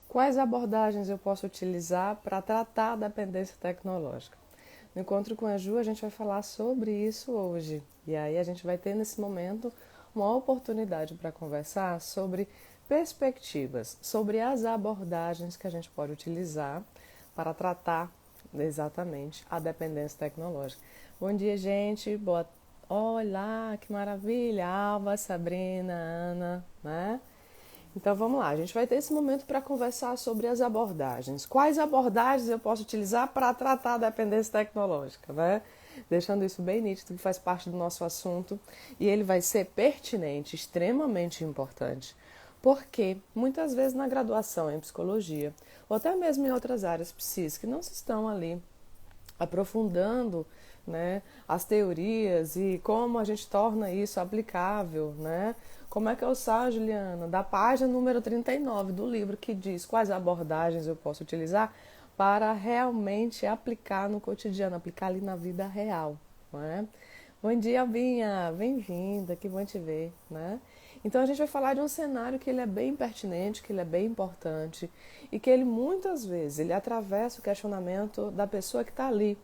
Quais abordagens eu posso utilizar para tratar a dependência tecnológica? No Encontro com a Ju, a gente vai falar sobre isso hoje. E aí a gente vai ter nesse momento uma oportunidade para conversar sobre perspectivas, sobre as abordagens que a gente pode utilizar para tratar exatamente a dependência tecnológica. Bom dia, gente. Olá, que maravilha! Alva, Sabrina, Ana, né? Então vamos lá, a gente vai ter esse momento para conversar sobre as abordagens. Quais abordagens eu posso utilizar para tratar a dependência tecnológica, né? Deixando isso bem nítido, que faz parte do nosso assunto e ele vai ser pertinente, extremamente importante. Porque muitas vezes na graduação em psicologia, ou até mesmo em outras áreas psíquicas, que não se estão ali aprofundando, né, as teorias e como a gente torna isso aplicável, né? Como é que eu saio, Juliana, da página número 39 do livro que diz quais abordagens eu posso utilizar para realmente aplicar no cotidiano, aplicar ali na vida real, não é? Bom dia, Albinha, bem-vinda, que bom te ver, né? Então a gente vai falar de um cenário que ele é bem pertinente, que ele é bem importante e que ele muitas vezes ele atravessa o questionamento da pessoa que está ali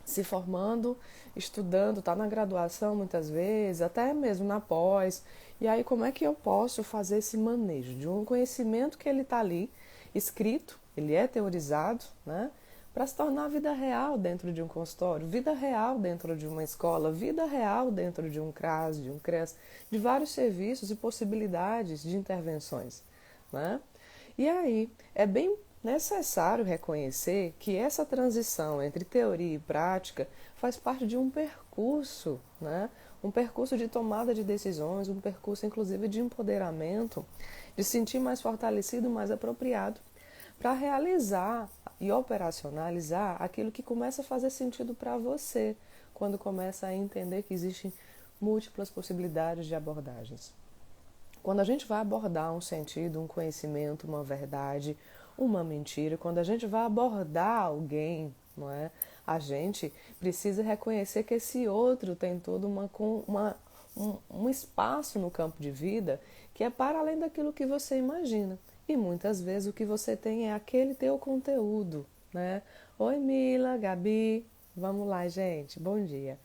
se formando, estudando, está na graduação muitas vezes, até mesmo na pós. E aí como é que eu posso fazer esse manejo de um conhecimento que ele está ali, escrito, ele é teorizado, né? Para se tornar vida real dentro de um consultório, vida real dentro de uma escola, vida real dentro de um CRAS, de um CREAS, de vários serviços e possibilidades de intervenções, né? E aí é bem necessário reconhecer que essa transição entre teoria e prática faz parte de um percurso, né? Um percurso de tomada de decisões, um percurso inclusive de empoderamento, de se sentir mais fortalecido, mais apropriado para realizar e operacionalizar aquilo que começa a fazer sentido para você, quando começa a entender que existem múltiplas possibilidades de abordagens. Quando a gente vai abordar um sentido, um conhecimento, uma verdade, uma mentira, quando a gente vai abordar alguém, não é? A gente precisa reconhecer que esse outro tem todo um espaço no campo de vida que é para além daquilo que você imagina. E muitas vezes o que você tem é aquele teu conteúdo, né? Oi, Mila, Gabi, vamos lá, gente, bom dia.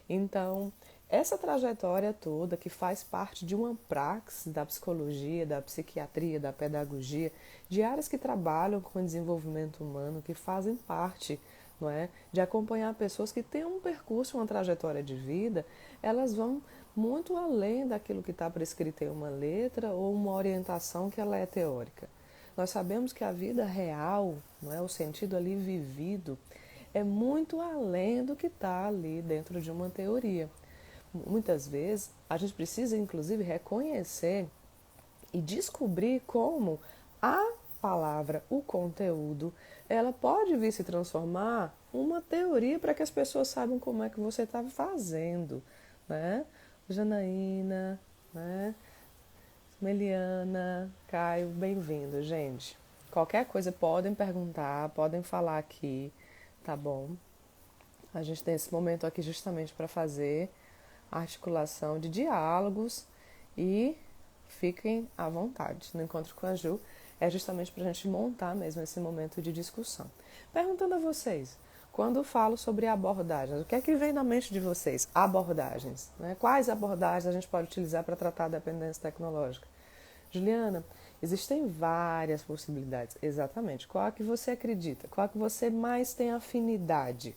Então, essa trajetória toda que faz parte de uma praxis da psicologia, da psiquiatria, da pedagogia, de áreas que trabalham com o desenvolvimento humano, que fazem parte, não é, de acompanhar pessoas que têm um percurso, uma trajetória de vida, elas vão muito além daquilo que está prescrito em uma letra ou uma orientação que ela é teórica. Nós sabemos que a vida real, não é, o sentido ali vivido, é muito além do que está ali dentro de uma teoria. Muitas vezes a gente precisa inclusive reconhecer e descobrir como a palavra, o conteúdo, ela pode vir se transformar uma teoria para que as pessoas saibam como é que você está fazendo, né? Janaína, né? Meliana, Caio, bem-vindo, gente. Qualquer coisa podem perguntar, podem falar aqui, tá bom? A gente tem esse momento aqui justamente para fazer a articulação de diálogos e fiquem à vontade. No Encontro com a Ju é justamente para a gente montar mesmo esse momento de discussão. Perguntando a vocês, quando eu falo sobre abordagens, o que é que vem na mente de vocês? Abordagens, né? Quais abordagens a gente pode utilizar para tratar a dependência tecnológica? Juliana, existem várias possibilidades. Exatamente. Qual a que você acredita? Qual a que você mais tem afinidade?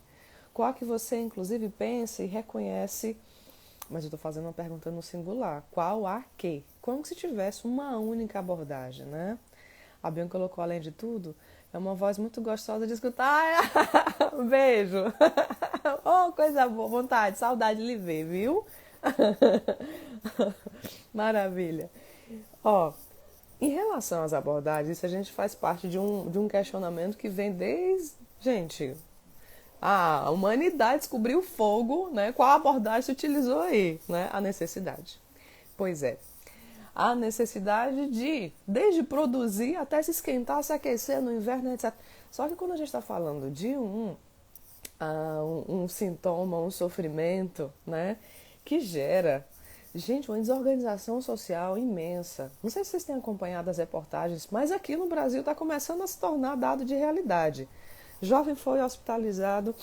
Qual a que você, inclusive, pensa e reconhece, mas eu estou fazendo uma pergunta no singular. Qual a que? Como se tivesse uma única abordagem, né? A Bianca colocou, além de tudo, é uma voz muito gostosa de escutar. Um beijo! Oh, coisa boa, vontade, saudade de lhe ver, viu? Maravilha! Ó, em relação às abordagens, isso a gente faz parte de um questionamento que vem desde, gente, a humanidade descobriu o fogo, né? Qual abordagem se utilizou aí, né? A necessidade. Pois é, a necessidade de, desde produzir até se esquentar, se aquecer no inverno, etc. Só que quando a gente está falando de um sintoma, um sofrimento, né? Que gera Gente, uma desorganização social imensa. Não sei se vocês têm acompanhado as reportagens, mas aqui no Brasil está começando a se tornar dado de realidade. Jovem foi hospitalizado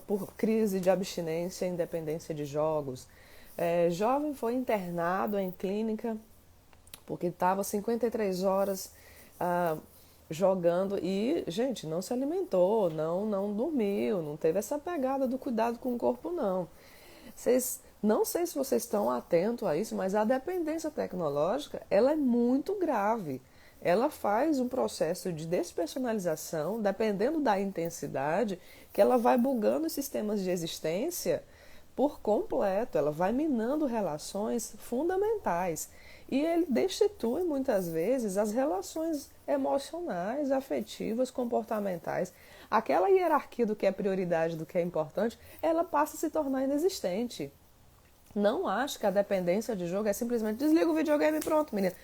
por crise de abstinência e independência de jogos. Jovem foi internado em clínica porque estava 53 horas ah, jogando e, gente, não se alimentou, não dormiu, não teve essa pegada do cuidado com o corpo, não. Não sei se vocês estão atentos a isso, mas a dependência tecnológica, ela é muito grave. Ela faz um processo de despersonalização, dependendo da intensidade, que ela vai bugando os sistemas de existência por completo, ela vai minando relações fundamentais. E ele destitui muitas vezes as relações emocionais, afetivas, comportamentais. Aquela hierarquia do que é prioridade, do que é importante, ela passa a se tornar inexistente. Não acho que a dependência de jogo é simplesmente desliga o videogame e pronto, menina.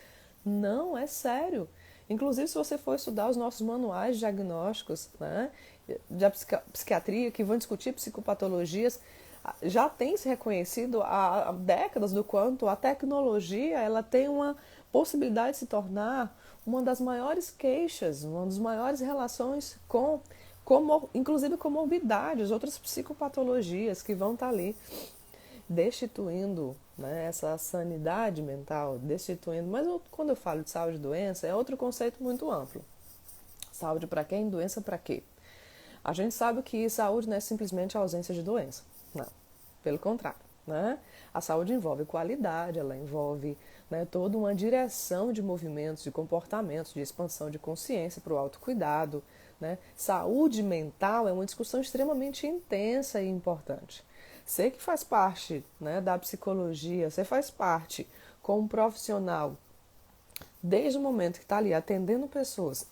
Não, é sério. Inclusive, se você for estudar os nossos manuais diagnósticos, né, de psiquiatria, que vão discutir psicopatologias, já tem se reconhecido há décadas do quanto a tecnologia ela tem uma possibilidade de se tornar uma das maiores queixas, uma das maiores relações inclusive comorbidades, outras psicopatologias que vão estar ali destituindo, né, essa sanidade mental, destituindo. Mas quando eu falo de saúde e doença, é outro conceito muito amplo. Saúde para quem? Doença para quê? A gente sabe que saúde não é simplesmente a ausência de doença. Não, pelo contrário. Né? A saúde envolve qualidade, ela envolve, né, toda uma direção de movimentos, de comportamentos, de expansão de consciência para o autocuidado. Né? Saúde mental é uma discussão extremamente intensa e importante. Você que faz parte, né, da psicologia, você faz parte como profissional, desde o momento que está ali atendendo pessoas,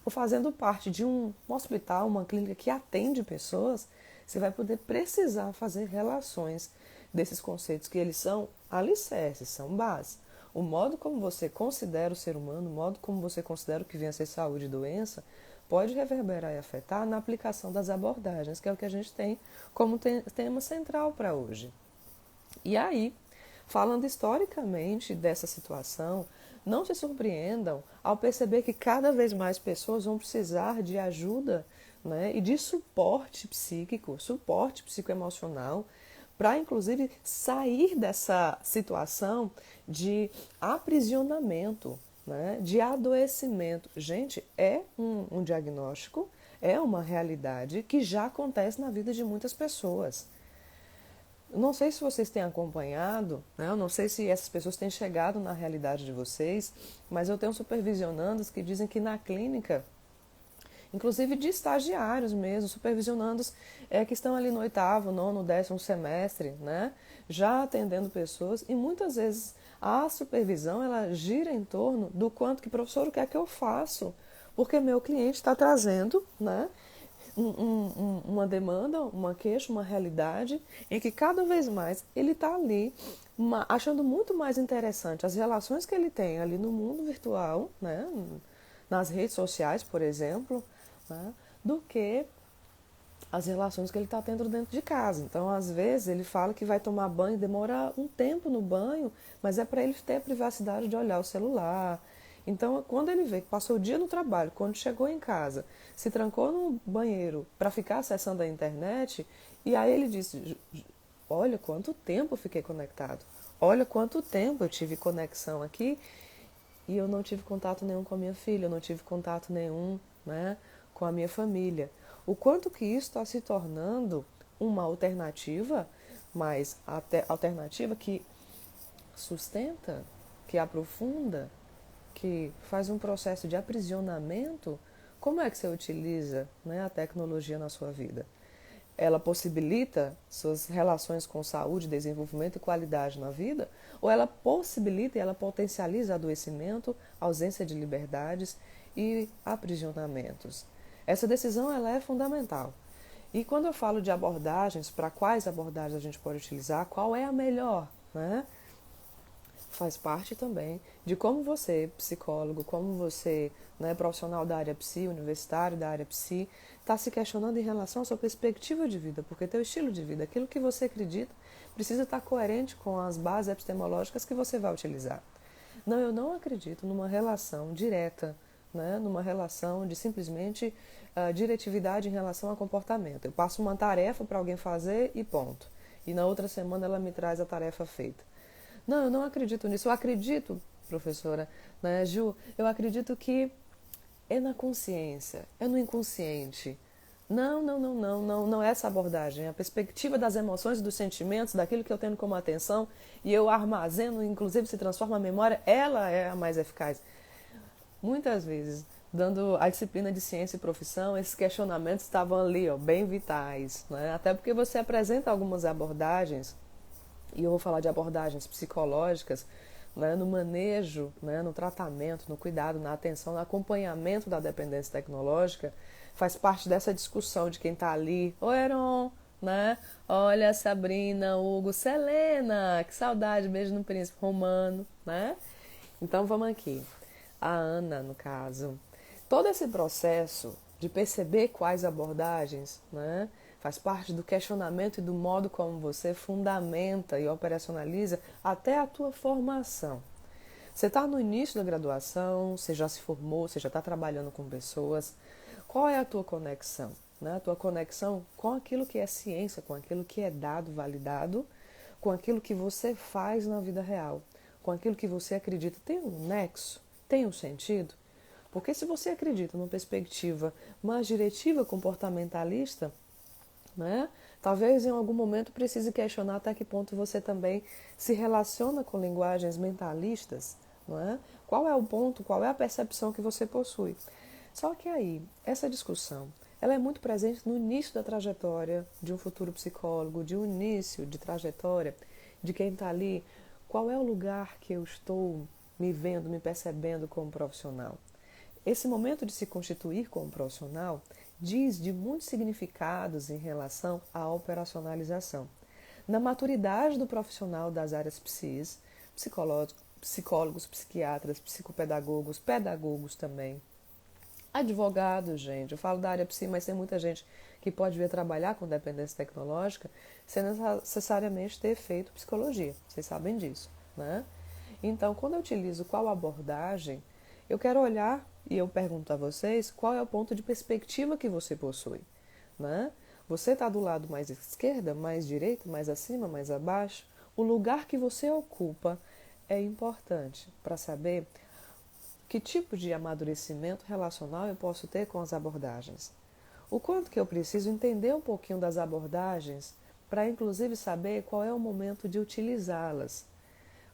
ou fazendo parte de um hospital, uma clínica que atende pessoas, você vai poder precisar fazer relações desses conceitos que eles são alicerces, são bases. O modo como você considera o ser humano, o modo como você considera o que vem a ser saúde e doença, pode reverberar e afetar na aplicação das abordagens, que é o que a gente tem como tema central para hoje. E aí, falando historicamente dessa situação, não se surpreendam ao perceber que cada vez mais pessoas vão precisar de ajuda, né, e de suporte psíquico, suporte psicoemocional, para inclusive sair dessa situação de aprisionamento, né, de adoecimento. Gente, é um diagnóstico, é uma realidade que já acontece na vida de muitas pessoas. Não sei se vocês têm acompanhado, né? Eu não sei se essas pessoas têm chegado na realidade de vocês, mas eu tenho supervisionandos que dizem que na clínica, inclusive de estagiários mesmo, supervisionandos que estão ali no 8º, 9º, 10º semestre, né? Já atendendo pessoas, e muitas vezes a supervisão ela gira em torno do quanto que, professor, o que é que eu faço? Porque meu cliente está trazendo, né, uma demanda, uma queixa, uma realidade em que cada vez mais ele está ali achando muito mais interessante as relações que ele tem ali no mundo virtual, né, nas redes sociais, por exemplo, né, do que as relações que ele está tendo dentro de casa. Então, às vezes, ele fala que vai tomar banho, demora um tempo no banho, mas é para ele ter a privacidade de olhar o celular. Então, quando ele vê que passou o dia no trabalho, quando chegou em casa, se trancou no banheiro para ficar acessando a internet, e aí ele disse, olha quanto tempo eu fiquei conectado, olha quanto tempo eu tive conexão aqui, e eu não tive contato nenhum com a minha filha, eu não tive contato nenhum, né, com a minha família. O quanto que isso está se tornando uma alternativa, mas alternativa que sustenta, que aprofunda, que faz um processo de aprisionamento. Como é que você utiliza, né, a tecnologia na sua vida? Ela possibilita suas relações com saúde, desenvolvimento e qualidade na vida? Ou ela possibilita e ela potencializa adoecimento, ausência de liberdades e aprisionamentos? Essa decisão ela é fundamental. E quando eu falo de abordagens, para quais abordagens a gente pode utilizar, qual é a melhor, né? faz parte também de como você, psicólogo, como você, né, profissional da área psi, universitário da área psi, está se questionando em relação à sua perspectiva de vida, porque teu estilo de vida, aquilo que você acredita, precisa estar coerente com as bases epistemológicas que você vai utilizar. Não, eu não acredito numa relação direta, né, numa relação de simplesmente diretividade em relação a comportamento. Eu passo uma tarefa para alguém fazer e ponto. E na outra semana ela me traz a tarefa feita. Não, eu não acredito nisso. Eu acredito, professora, né, Ju, eu acredito que é na consciência, é no inconsciente. Não, não, não, não, não, não é essa abordagem. A perspectiva das emoções e dos sentimentos, daquilo que eu tenho como atenção e eu armazeno, inclusive se transforma a memória, ela é a mais eficaz. Muitas vezes, dando a disciplina de ciência e profissão, esses questionamentos estavam ali, ó, bem vitais, né? Até porque você apresenta algumas abordagens, e eu vou falar de abordagens psicológicas, né, no manejo, né, no tratamento, no cuidado, na atenção, no acompanhamento da dependência tecnológica, faz parte dessa discussão de quem está ali. Ô, Heron, né? Olha, Sabrina, Hugo, Selena, que saudade, beijo no príncipe romano, né? Então vamos aqui. A Ana, no caso. Todo esse processo de perceber quais abordagens, né, faz parte do questionamento e do modo como você fundamenta e operacionaliza até a tua formação. Você está no início da graduação, você já se formou, você já está trabalhando com pessoas. Qual é a tua conexão? Né? A tua conexão com aquilo que é ciência, com aquilo que é dado, validado, com aquilo que você faz na vida real, com aquilo que você acredita. Tem um nexo? Tem um sentido? Porque se você acredita numa perspectiva mais diretiva comportamentalista, né, talvez em algum momento precise questionar até que ponto você também se relaciona com linguagens mentalistas, não é? Qual é o ponto, qual é a percepção que você possui? Só que aí, essa discussão, ela é muito presente no início da trajetória de um futuro psicólogo, de um início de trajetória de quem está ali. Qual é o lugar que eu estou me vendo, me percebendo como profissional? Esse momento de se constituir como profissional diz de muitos significados em relação à operacionalização. Na maturidade do profissional das áreas psis, psicólogos, psiquiatras, psicopedagogos, pedagogos também, advogados, gente. Eu falo da área psi, mas tem muita gente que pode vir trabalhar com dependência tecnológica sem necessariamente ter feito psicologia. Vocês sabem disso, né? Então, quando eu utilizo qual abordagem, eu quero olhar e eu pergunto a vocês qual é o ponto de perspectiva que você possui, né? Você está do lado mais esquerda, mais direita, mais acima, mais abaixo? O lugar que você ocupa é importante para saber que tipo de amadurecimento relacional eu posso ter com as abordagens. O quanto que eu preciso entender um pouquinho das abordagens para inclusive saber qual é o momento de utilizá-las.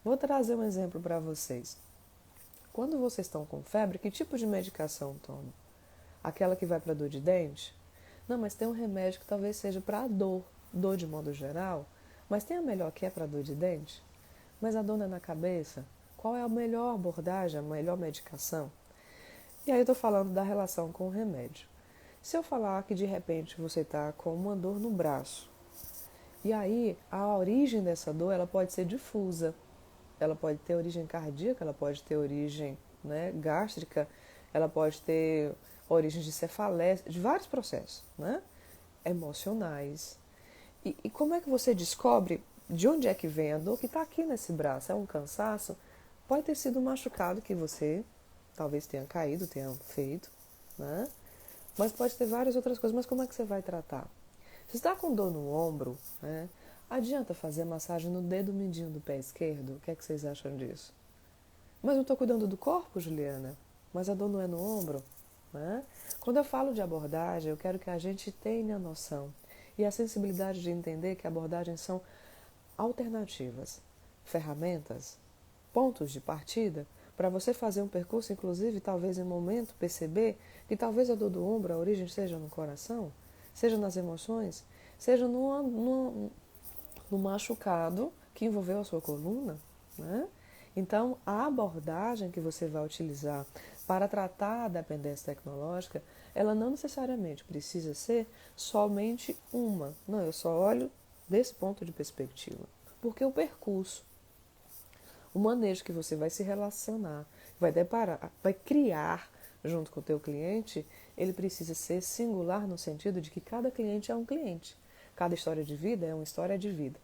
Vou trazer um exemplo para vocês. Quando vocês estão com febre, que tipo de medicação tomam? Aquela que vai para dor de dente? Não, mas tem um remédio que talvez seja para dor de modo geral, mas tem a melhor que é para dor de dente? Mas a dor não é na cabeça? Qual é a melhor abordagem, a melhor medicação? E aí eu estou falando da relação com o remédio. Se eu falar que de repente você está com uma dor no braço, e aí a origem dessa dor ela pode ser difusa, ela pode ter origem cardíaca, ela pode ter origem, né, gástrica, ela pode ter origens de cefaleia, de vários processos, né, emocionais. E como é que você descobre de onde é que vem a dor que está aqui nesse braço? É um cansaço? Pode ter sido um machucado que você talvez tenha caído, tenha feito, né? Mas pode ter várias outras coisas. Mas como é que você vai tratar? Se está com dor no ombro, né? Adianta fazer massagem no dedo mindinho do pé esquerdo? O que é que vocês acham disso? Mas eu estou cuidando do corpo, Juliana. Mas a dor não é no ombro, né? Quando eu falo de abordagem, eu quero que a gente tenha a noção e a sensibilidade de entender que abordagens são alternativas, ferramentas, pontos de partida para você fazer um percurso, inclusive, talvez em um momento perceber que talvez a dor do ombro, a origem seja no coração, seja nas emoções, seja no machucado que envolveu a sua coluna, né? Então, a abordagem que você vai utilizar para tratar a dependência tecnológica, ela não necessariamente precisa ser somente uma. Não, eu só olho desse ponto de perspectiva. Porque o manejo que você vai se relacionar, vai deparar, vai criar junto com o teu cliente, ele precisa ser singular no sentido de que cada cliente é um cliente. Cada história de vida é uma história de vida.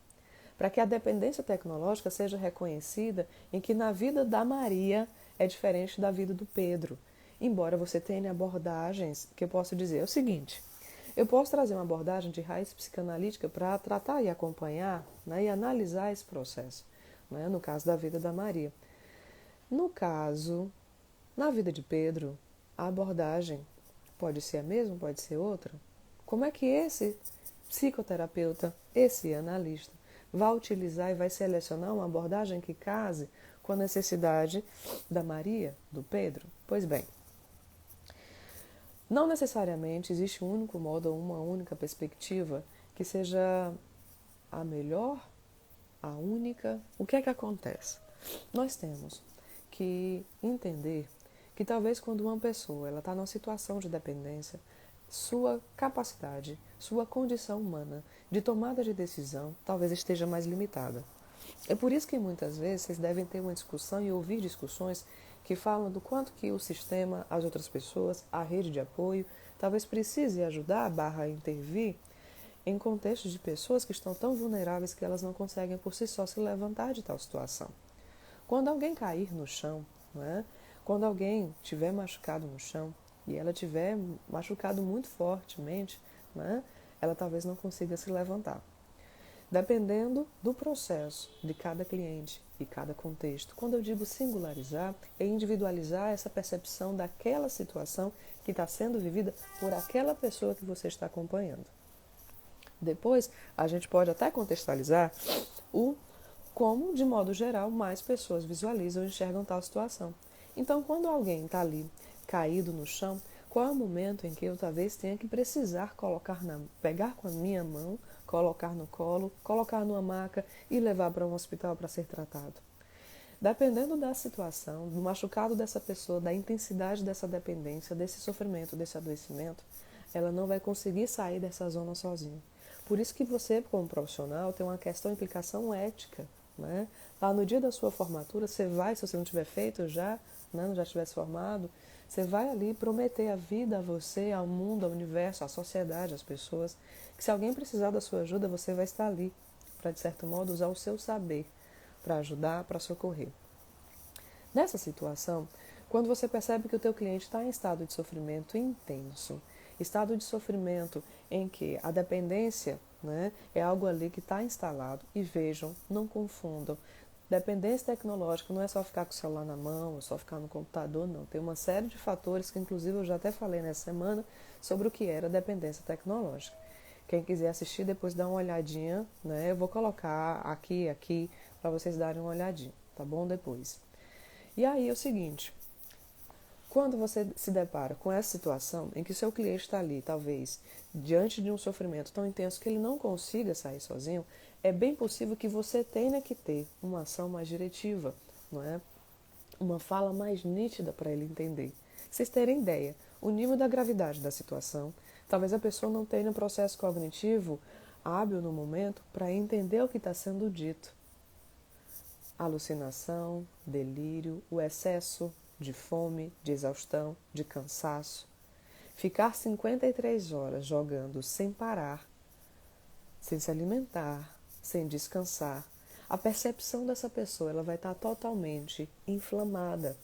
Para que a dependência tecnológica seja reconhecida em que na vida da Maria é diferente da vida do Pedro. Embora você tenha abordagens que eu posso dizer é o seguinte, eu posso trazer uma abordagem de raiz psicanalítica para tratar e acompanhar, né, e analisar esse processo, né, no caso da vida da Maria. No caso, na vida de Pedro, a abordagem pode ser a mesma, pode ser outra. Como é que esse psicoterapeuta, esse analista, vai utilizar e vai selecionar uma abordagem que case com a necessidade da Maria, do Pedro? Pois bem, não necessariamente existe um único modo ou uma única perspectiva que seja a melhor, a única. O que é que acontece? Nós temos que entender que talvez quando uma pessoa ela está numa situação de dependência, sua capacidade, sua condição humana de tomada de decisão talvez esteja mais limitada. É por isso que muitas vezes vocês devem ter uma discussão e ouvir discussões que falam do quanto que o sistema, as outras pessoas, a rede de apoio, talvez precise ajudar, intervir em contextos de pessoas que estão tão vulneráveis que elas não conseguem por si só se levantar de tal situação. Quando alguém cair no chão, não é? Quando alguém tiver machucado no chão e ela tiver machucado muito fortemente, não é? Ela talvez não consiga se levantar. Dependendo do processo de cada cliente e cada contexto. Quando eu digo singularizar, é individualizar essa percepção daquela situação que está sendo vivida por aquela pessoa que você está acompanhando. Depois, a gente pode até contextualizar o como, de modo geral, mais pessoas visualizam e enxergam tal situação. Então, quando alguém está ali caído no chão, qual é o momento em que eu talvez tenha que precisar pegar com a minha mão, colocar no colo, colocar numa maca e levar para um hospital para ser tratado? Dependendo da situação, do machucado dessa pessoa, da intensidade dessa dependência, desse sofrimento, desse adoecimento, ela não vai conseguir sair dessa zona sozinha. Por isso que você, como profissional, tem uma questão de implicação ética, né? Lá no dia da sua formatura, você vai, se você não tiver feito já, né, não já tivesse formado, você vai ali prometer a vida a você, ao mundo, ao universo, à sociedade, às pessoas, que se alguém precisar da sua ajuda, você vai estar ali para, de certo modo, usar o seu saber para ajudar, para socorrer. Nessa situação, quando você percebe que o teu cliente está em estado de sofrimento intenso, estado de sofrimento em que a dependência, né, é algo ali que está instalado, e vejam, não confundam, dependência tecnológica não é só ficar com o celular na mão, é só ficar no computador, não. Tem uma série de fatores que, inclusive, eu já até falei nessa semana sobre o que era dependência tecnológica. Quem quiser assistir, depois dá uma olhadinha, né? Eu vou colocar aqui, para vocês darem uma olhadinha, tá bom? Depois. E aí é o seguinte, quando você se depara com essa situação em que seu cliente está ali, talvez, diante de um sofrimento tão intenso que ele não consiga sair sozinho, é bem possível que você tenha que ter uma ação mais diretiva, não é? Uma fala mais nítida para ele entender. Vocês terem ideia, o nível da gravidade da situação, talvez a pessoa não tenha um processo cognitivo hábil no momento para entender o que está sendo dito. Alucinação, delírio, o excesso de fome, de exaustão, de cansaço. Ficar 53 horas jogando sem parar, sem se alimentar, sem descansar, a percepção dessa pessoa ela vai estar totalmente inflamada.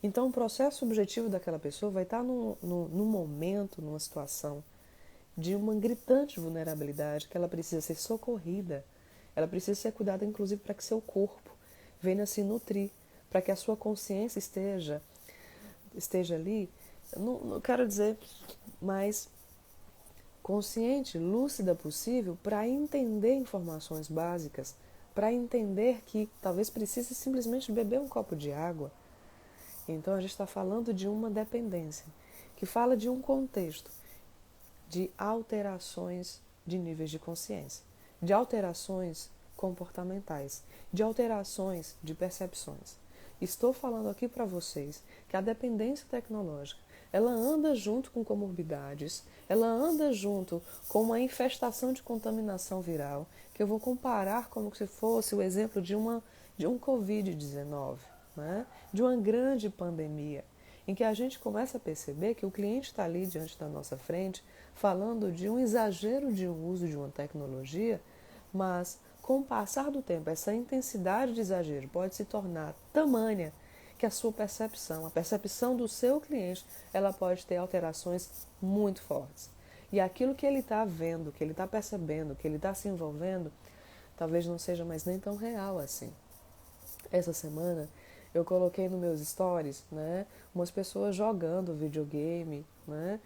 Então, o processo subjetivo daquela pessoa vai estar num momento, numa situação de uma gritante vulnerabilidade que ela precisa ser socorrida, ela precisa ser cuidada, inclusive, para que seu corpo venha se nutrir, para que a sua consciência esteja ali, não quero dizer mais consciente, lúcida possível, para entender informações básicas, para entender que talvez precise simplesmente beber um copo de água. Então a gente está falando de uma dependência, que fala de um contexto de alterações de níveis de consciência, de alterações comportamentais, de alterações de percepções. Estou falando aqui para vocês que a dependência tecnológica, ela anda junto com comorbidades, ela anda junto com uma infestação de contaminação viral, que eu vou comparar como se fosse o exemplo de de um Covid-19, né? De uma grande pandemia, em que a gente começa a perceber que o cliente está ali diante da nossa frente falando de um exagero de uso de uma tecnologia, mas com o passar do tempo, essa intensidade de exagero pode se tornar tamanha que a sua percepção, a percepção do seu cliente, ela pode ter alterações muito fortes. E aquilo que ele está vendo, que ele está percebendo, que ele está se envolvendo, talvez não seja mais nem tão real assim. Essa semana eu coloquei nos meus stories, né, umas pessoas jogando videogame, né,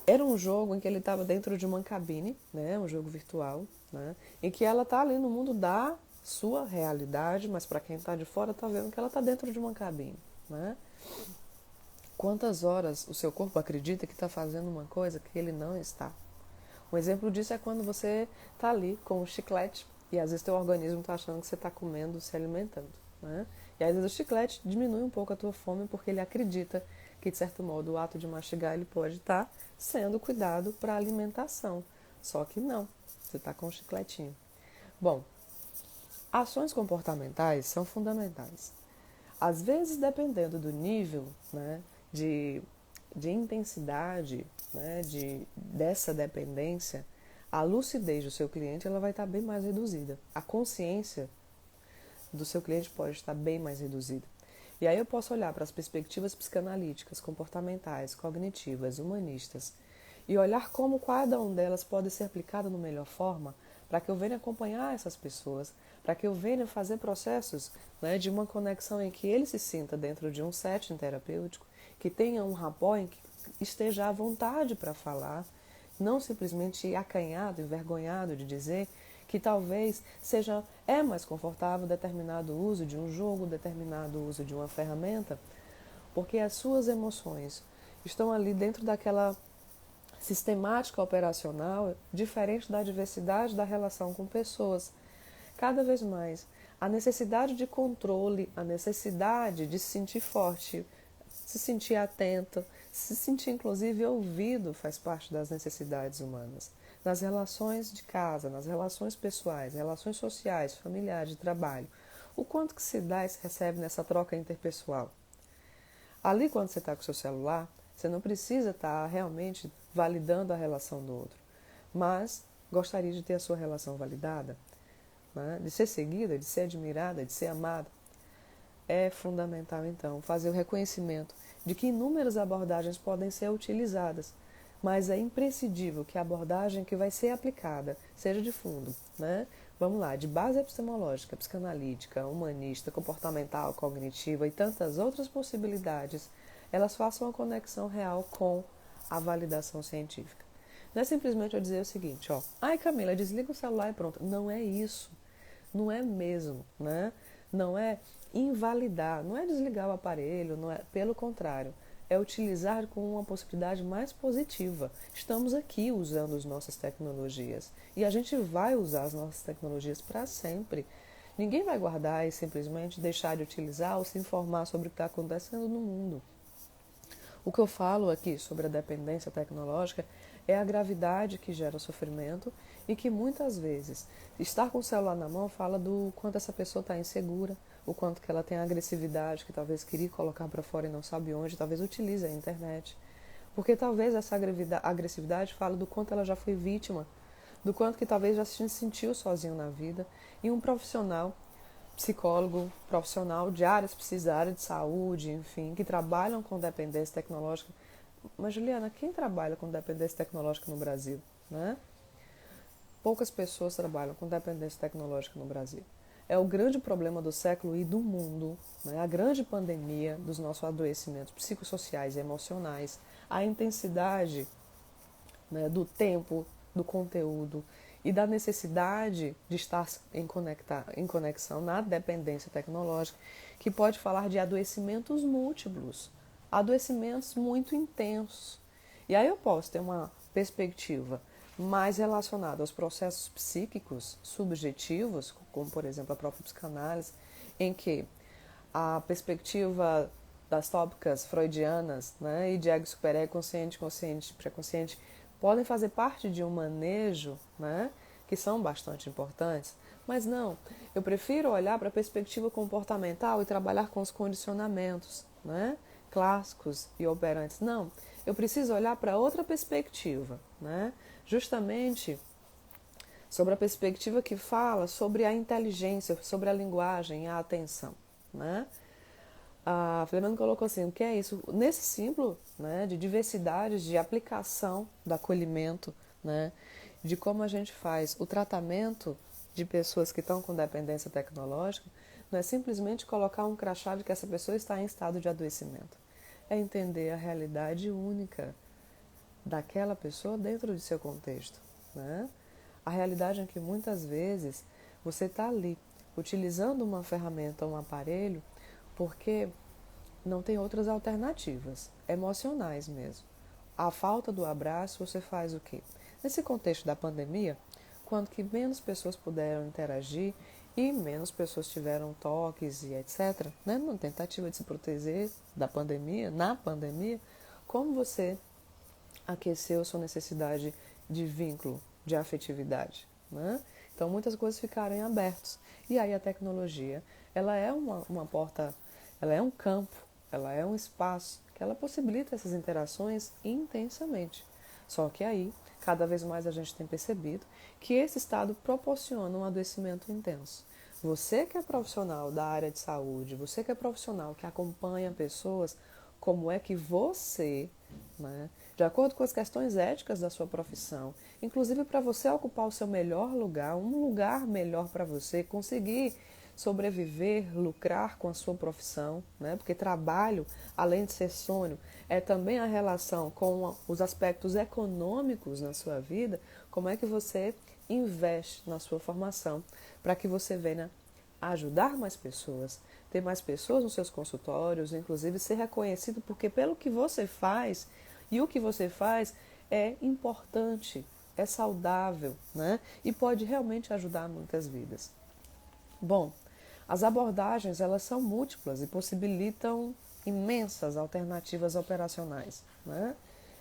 era um jogo em que ele estava dentro de uma cabine, né, um jogo virtual, né, em que ela está ali no mundo da sua realidade, mas para quem está de fora está vendo que ela está dentro de uma cabine, né? Quantas horas o seu corpo acredita que está fazendo uma coisa que ele não está? Um exemplo disso é quando você está ali com um chiclete e às vezes teu organismo está achando que você está comendo, se alimentando, né? E às vezes o chiclete diminui um pouco a tua fome porque ele acredita que, de certo modo, o ato de mastigar ele pode estar sendo cuidado para a alimentação. Só que não, você está com um chicletinho. Bom, ações comportamentais são fundamentais. Às vezes, dependendo do nível, né, de, de intensidade, né, dessa dependência, a lucidez do seu cliente ela vai estar bem mais reduzida. A consciência do seu cliente pode estar bem mais reduzida. E aí eu posso olhar para as perspectivas psicanalíticas, comportamentais, cognitivas, humanistas e olhar como cada uma delas pode ser aplicada da melhor forma para que eu venha acompanhar essas pessoas, para que eu venha fazer processos, né, de uma conexão em que ele se sinta dentro de um setting terapêutico, que tenha um rapport em que esteja à vontade para falar, não simplesmente acanhado, envergonhado de dizer que talvez é mais confortável determinado uso de um jogo, determinado uso de uma ferramenta, porque as suas emoções estão ali dentro daquela sistemática operacional diferente da diversidade da relação com pessoas. Cada vez mais, a necessidade de controle, a necessidade de se sentir forte, se sentir atento, se sentir inclusive ouvido faz parte das necessidades humanas. Nas relações de casa, nas relações pessoais, relações sociais, familiares, de trabalho. O quanto que se dá e se recebe nessa troca interpessoal? Ali, quando você está com o seu celular, você não precisa estar realmente validando a relação do outro, mas gostaria de ter a sua relação validada, né? De ser seguida, de ser admirada, de ser amada. É fundamental, então, fazer o reconhecimento de que inúmeras abordagens podem ser utilizadas, mas é imprescindível que a abordagem que vai ser aplicada seja de fundo, né? Vamos lá, de base epistemológica, psicanalítica, humanista, comportamental, cognitiva e tantas outras possibilidades, elas façam uma conexão real com a validação científica. Não é simplesmente eu dizer o seguinte, ó, ai Camila, desliga o celular e pronto. Não é isso, não é mesmo, né? Não é invalidar, não é desligar o aparelho, não é, pelo contrário, é utilizar com uma possibilidade mais positiva. Estamos aqui usando as nossas tecnologias e a gente vai usar as nossas tecnologias para sempre. Ninguém vai guardar e simplesmente deixar de utilizar ou se informar sobre o que está acontecendo no mundo. O que eu falo aqui sobre a dependência tecnológica é a gravidade que gera o sofrimento e que muitas vezes estar com o celular na mão fala do quanto essa pessoa está insegura, o quanto que ela tem agressividade que talvez queria colocar para fora e não sabe onde, talvez utilize a internet. Porque talvez essa agressividade fala do quanto ela já foi vítima, do quanto que talvez já se sentiu sozinho na vida. E um profissional, psicólogo, profissional de áreas área de saúde, enfim, que trabalham com dependência tecnológica. Mas, Juliana, quem trabalha com dependência tecnológica no Brasil, né? Poucas pessoas trabalham com dependência tecnológica no Brasil. É o grande problema do século e do mundo, né? A grande pandemia dos nossos adoecimentos psicossociais e emocionais, a intensidade, né, do tempo, do conteúdo e da necessidade de estar em conexão na dependência tecnológica, que pode falar de adoecimentos múltiplos, adoecimentos muito intensos. E aí eu posso ter uma perspectiva mais relacionada aos processos psíquicos subjetivos, como por exemplo a própria psicanálise, em que a perspectiva das tópicas freudianas, né, e de ego superego, consciente, consciente, pré-consciente, podem fazer parte de um manejo, né, que são bastante importantes, Mas não, eu prefiro olhar para a perspectiva comportamental e trabalhar com os condicionamentos, né, clássicos e operantes. Não, eu preciso olhar para outra perspectiva, né, justamente sobre a perspectiva que fala sobre a inteligência, sobre a linguagem, a atenção, né? A Fernanda colocou assim, o que é isso? Nesse símbolo, né, de diversidade, de aplicação do acolhimento, né, de como a gente faz o tratamento de pessoas que estão com dependência tecnológica, não é simplesmente colocar um crachá de que essa pessoa está em estado de adoecimento. É entender a realidade única daquela pessoa dentro de seu contexto, né? A realidade é que muitas vezes você está ali utilizando uma ferramenta, um aparelho, porque não tem outras alternativas, emocionais mesmo. A falta do abraço, você faz o quê? Nesse contexto da pandemia, quando que menos pessoas puderam interagir e menos pessoas tiveram toques e etc., né, na tentativa de se proteger da pandemia, na pandemia, como você aqueceu sua necessidade de vínculo, de afetividade, né? Então muitas coisas ficaram em abertos. E aí a tecnologia, ela é uma porta, ela é um campo, ela é um espaço que ela possibilita essas interações intensamente. Só que aí, cada vez mais a gente tem percebido que esse estado proporciona um adoecimento intenso. Você que é profissional da área de saúde, você que é profissional que acompanha pessoas, como é que você, né, de acordo com as questões éticas da sua profissão, inclusive para você ocupar o seu melhor lugar, um lugar melhor para você, conseguir sobreviver, lucrar com a sua profissão, né? Porque trabalho, além de ser sonho, é também a relação com os aspectos econômicos na sua vida, como é que você investe na sua formação para que você venha ajudar mais pessoas, ter mais pessoas nos seus consultórios, inclusive ser reconhecido, porque pelo que você faz, e o que você faz é importante, é saudável, né? E pode realmente ajudar muitas vidas. Bom, as abordagens elas são múltiplas e possibilitam imensas alternativas operacionais, né?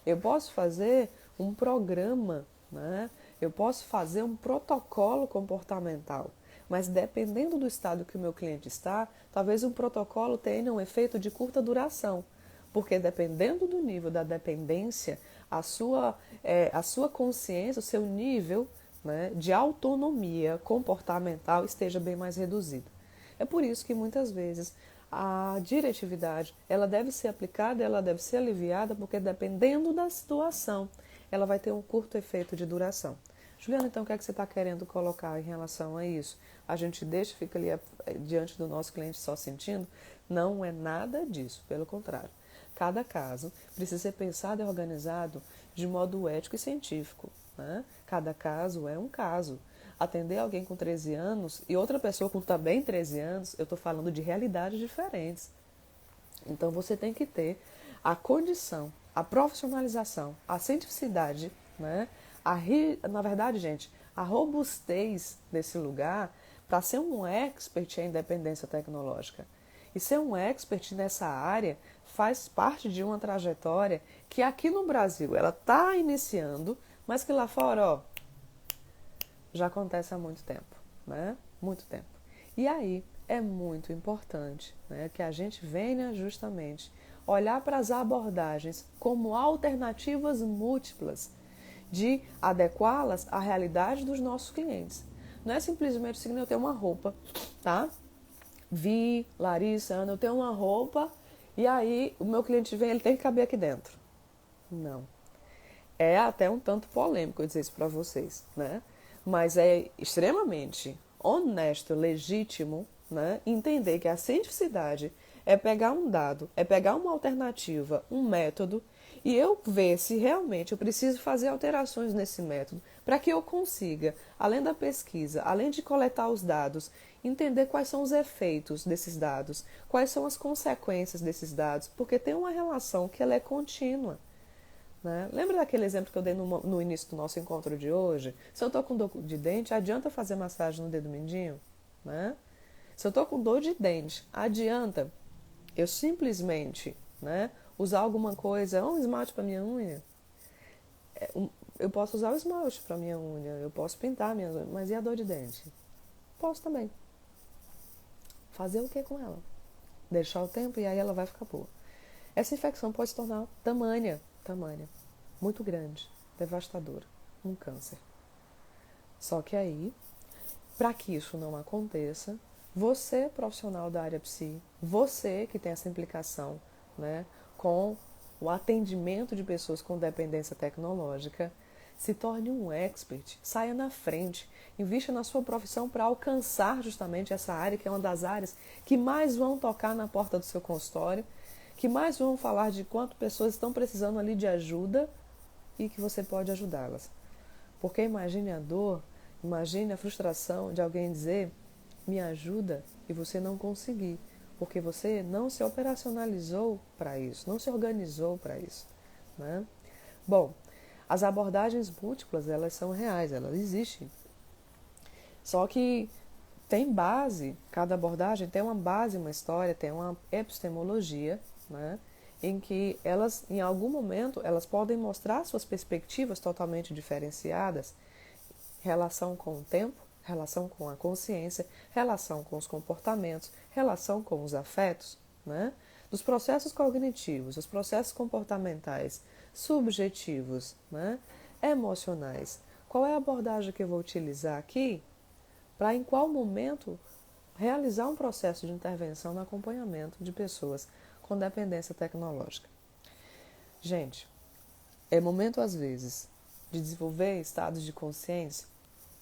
Eu posso fazer um programa, né? Eu posso fazer um protocolo comportamental, mas dependendo do estado que o meu cliente está, talvez um protocolo tenha um efeito de curta duração, porque dependendo do nível da dependência, a sua consciência, o seu nível, né, de autonomia comportamental esteja bem mais reduzido. É por isso que muitas vezes a diretividade ela deve ser aplicada, ela deve ser aliviada, porque dependendo da situação, ela vai ter um curto efeito de duração. Juliana, então o que é que você está querendo colocar em relação a isso? A gente deixa, fica ali diante do nosso cliente só sentindo? Não é nada disso, pelo contrário. Cada caso precisa ser pensado e organizado de modo ético e científico, né? Cada caso é um caso. Atender alguém com 13 anos e outra pessoa com também 13 anos, eu estou falando de realidades diferentes. Então você tem que ter a condição, a profissionalização, a cientificidade, né? Na verdade, gente, a robustez desse lugar para ser um expert em independência tecnológica. E ser um expert nessa área faz parte de uma trajetória que aqui no Brasil ela está iniciando, mas que lá fora, ó, já acontece há muito tempo, né? Muito tempo. E aí é muito importante, né, que a gente venha justamente olhar para as abordagens como alternativas múltiplas de adequá-las à realidade dos nossos clientes. Não é simplesmente o seguinte, eu tenho uma roupa, tá? Larissa, Ana, eu tenho uma roupa e aí o meu cliente vem, ele tem que caber aqui dentro. Não. É até um tanto polêmico eu dizer isso para vocês, né? Mas é extremamente honesto, legítimo, né? Entender que a cientificidade é pegar um dado, é pegar uma alternativa, um método, e eu ver se realmente eu preciso fazer alterações nesse método para que eu consiga, além da pesquisa, além de coletar os dados, entender quais são os efeitos desses dados, quais são as consequências desses dados, porque tem uma relação que ela é contínua. Né? Lembra daquele exemplo que eu dei no início do nosso encontro de hoje? Se eu estou com dor de dente, adianta fazer massagem no dedo mindinho? Né? Se eu estou com dor de dente, adianta eu simplesmente, né, usar alguma coisa, um esmalte para minha unha? Eu posso usar o esmalte para minha unha, eu posso pintar minhas unhas, mas e a dor de dente? Posso também. Fazer o que com ela? Deixar o tempo e aí ela vai ficar boa. Essa infecção pode se tornar tamanha, muito grande, devastadora, um câncer. Só que aí, para que isso não aconteça, você, profissional da área psi, você que tem essa implicação, né, com o atendimento de pessoas com dependência tecnológica, se torne um expert, saia na frente, invista na sua profissão para alcançar justamente essa área, que é uma das áreas que mais vão tocar na porta do seu consultório, que mais vão falar de quanto pessoas estão precisando ali de ajuda e que você pode ajudá-las. Porque imagine a dor, imagine a frustração de alguém dizer, me ajuda, e você não conseguir, porque você não se operacionalizou para isso, não se organizou para isso, né? Bom, as abordagens múltiplas, elas são reais, elas existem. Só que tem base, cada abordagem tem uma base, uma história, tem uma epistemologia, né? Em que elas, em algum momento, elas podem mostrar suas perspectivas totalmente diferenciadas, relação com o tempo, relação com a consciência, relação com os comportamentos, relação com os afetos, né? Dos processos cognitivos, os processos comportamentais, subjetivos, né? Emocionais. Qual é a abordagem que eu vou utilizar aqui para, em qual momento, realizar um processo de intervenção no acompanhamento de pessoas com dependência tecnológica? Gente, é momento, às vezes, de desenvolver estados de consciência,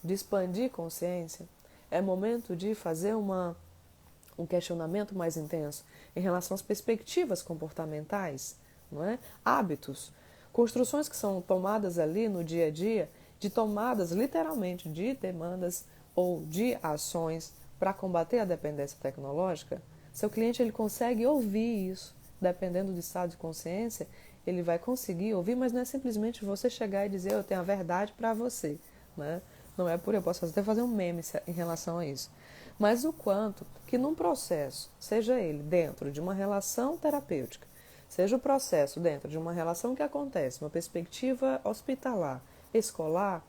de expandir consciência, é momento de fazer um questionamento mais intenso em relação às perspectivas comportamentais, não é? Hábitos, construções que são tomadas ali no dia a dia, de tomadas literalmente de demandas ou de ações para combater a dependência tecnológica. Seu cliente ele consegue ouvir isso, dependendo do estado de consciência, ele vai conseguir ouvir, mas não é simplesmente você chegar e dizer eu tenho a verdade para você, né? Não é por eu posso até fazer um meme em relação a isso. Mas o quanto que num processo, seja ele dentro de uma relação terapêutica, seja o processo dentro de uma relação que acontece, uma perspectiva hospitalar, escolar,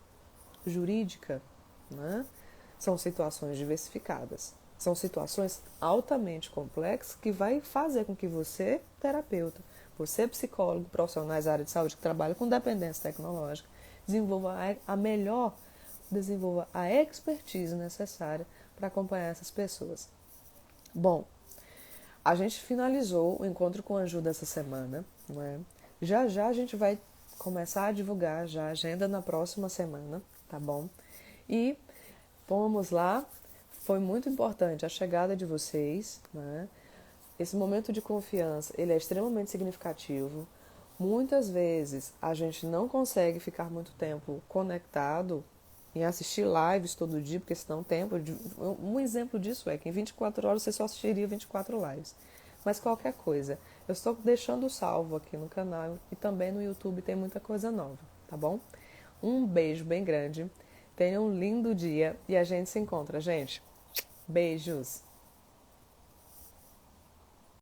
jurídica, né? São situações diversificadas. São situações altamente complexas que vai fazer com que você, terapeuta, você, psicólogo, profissionais da área de saúde que trabalha com dependência tecnológica, desenvolva a expertise necessária para acompanhar essas pessoas. Bom, a gente finalizou o encontro com a Ju dessa semana, não é? Já já a gente vai começar a divulgar já a agenda na próxima semana, tá bom? E vamos lá, foi muito importante a chegada de vocês, né? Esse momento de confiança, ele é extremamente significativo. Muitas vezes a gente não consegue ficar muito tempo conectado em assistir lives todo dia, porque senão tempo. Um exemplo disso é que em 24 horas você só assistiria 24 lives. Mas qualquer coisa, eu estou deixando salvo aqui no canal e também no YouTube tem muita coisa nova, tá bom? Um beijo bem grande, tenha um lindo dia e a gente se encontra, gente. Beijos!